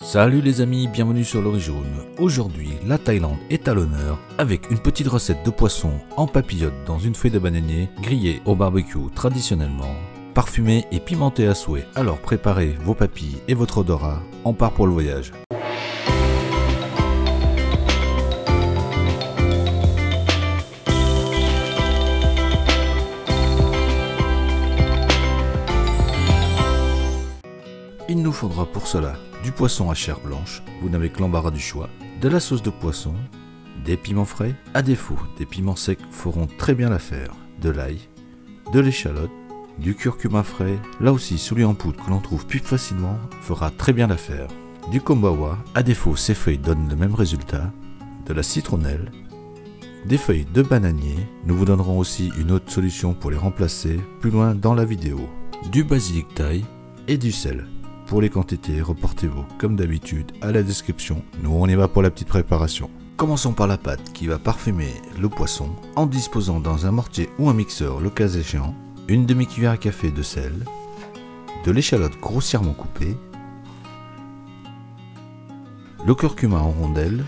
Salut les amis, bienvenue sur l'Ori Jaune. Aujourd'hui, la Thaïlande est à l'honneur avec une petite recette de poisson en papillote dans une feuille de bananier grillée au barbecue traditionnellement, parfumée et pimentée à souhait. Alors préparez vos papilles et votre odorat, on part pour le voyage. Il nous faudra pour cela du poisson à chair blanche, vous n'avez que l'embarras du choix, de la sauce de poisson, des piments frais, à défaut des piments secs feront très bien l'affaire, de l'ail, de l'échalote, du curcuma frais, là aussi celui en poudre que l'on trouve plus facilement fera très bien l'affaire, du kombawa, à défaut ces feuilles donnent le même résultat, de la citronnelle, des feuilles de bananier, nous vous donnerons aussi une autre solution pour les remplacer plus loin dans la vidéo, du basilic thaï et du sel. Pour les quantités, reportez-vous comme d'habitude à la description. Nous on y va pour la petite préparation. Commençons par la pâte qui va parfumer le poisson en disposant dans un mortier ou un mixeur le cas échéant, une demi-cuillère à café de sel, de l'échalote grossièrement coupée, le curcuma en rondelles,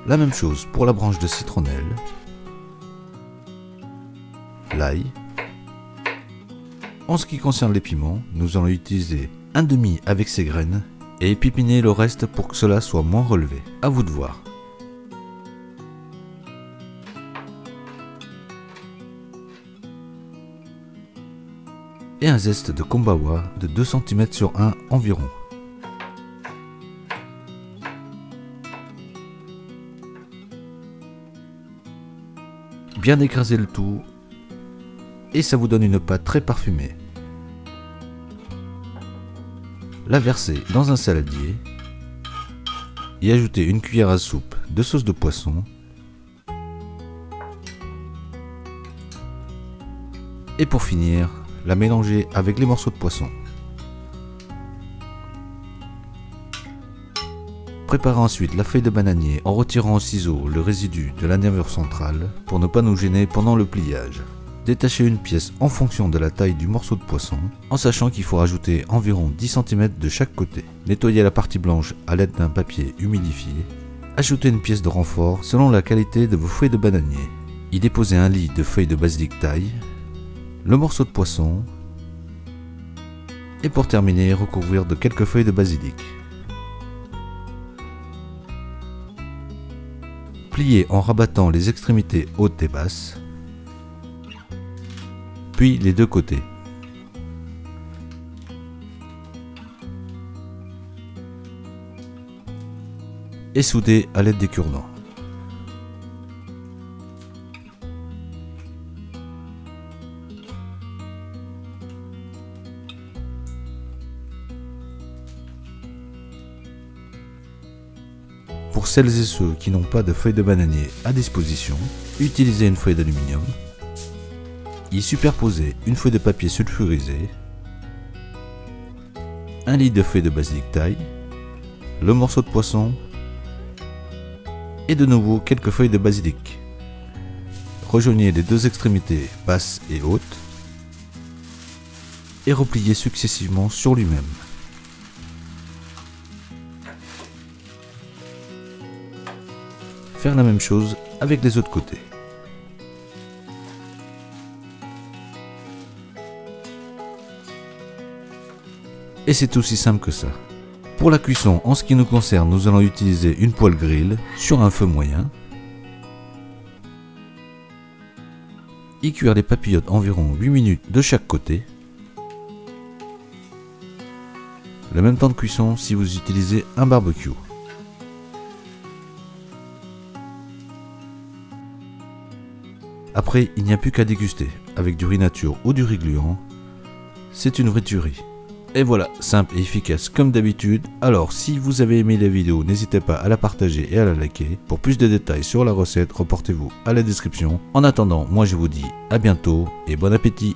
la même chose pour la branche de citronnelle, l'ail. En ce qui concerne les piments, nous allons utiliser un demi avec ses graines et épipiner le reste pour que cela soit moins relevé. À vous de voir. Et un zeste de kombawa de 2 cm sur 1 environ. Bien écraser le tout. Et ça vous donne une pâte très parfumée. La verser dans un saladier. Y ajouter une cuillère à soupe de sauce de poisson. Et pour finir, la mélanger avec les morceaux de poisson. Préparez ensuite la feuille de bananier en retirant au ciseau le résidu de la nervure centrale pour ne pas nous gêner pendant le pliage. Détachez une pièce en fonction de la taille du morceau de poisson, en sachant qu'il faut rajouter environ 10 cm de chaque côté. Nettoyez la partie blanche à l'aide d'un papier humidifié. Ajoutez une pièce de renfort selon la qualité de vos feuilles de bananier. Y déposez un lit de feuilles de basilic thaï, le morceau de poisson, et pour terminer, recouvrir de quelques feuilles de basilic. Pliez en rabattant les extrémités hautes et basses, puis les deux côtés. Et soudez à l'aide des cure-dents. Pour celles et ceux qui n'ont pas de feuilles de bananier à disposition, utilisez une feuille d'aluminium. Y superposer une feuille de papier sulfurisé, un lit de feuilles de basilic thaï, le morceau de poisson et de nouveau quelques feuilles de basilic. Rejoignez les deux extrémités basses et hautes et repliez successivement sur lui-même. Faire la même chose avec les autres côtés. Et c'est aussi simple que ça. Pour la cuisson, en ce qui nous concerne, nous allons utiliser une poêle grill sur un feu moyen. Y cuire les papillotes environ 8 minutes de chaque côté. Le même temps de cuisson si vous utilisez un barbecue. Après, il n'y a plus qu'à déguster avec du riz nature ou du riz gluant. C'est une vraie tuerie. Et voilà, simple et efficace comme d'habitude. Alors si vous avez aimé la vidéo, n'hésitez pas à la partager et à la liker. Pour plus de détails sur la recette, reportez-vous à la description. En attendant, moi je vous dis à bientôt et bon appétit.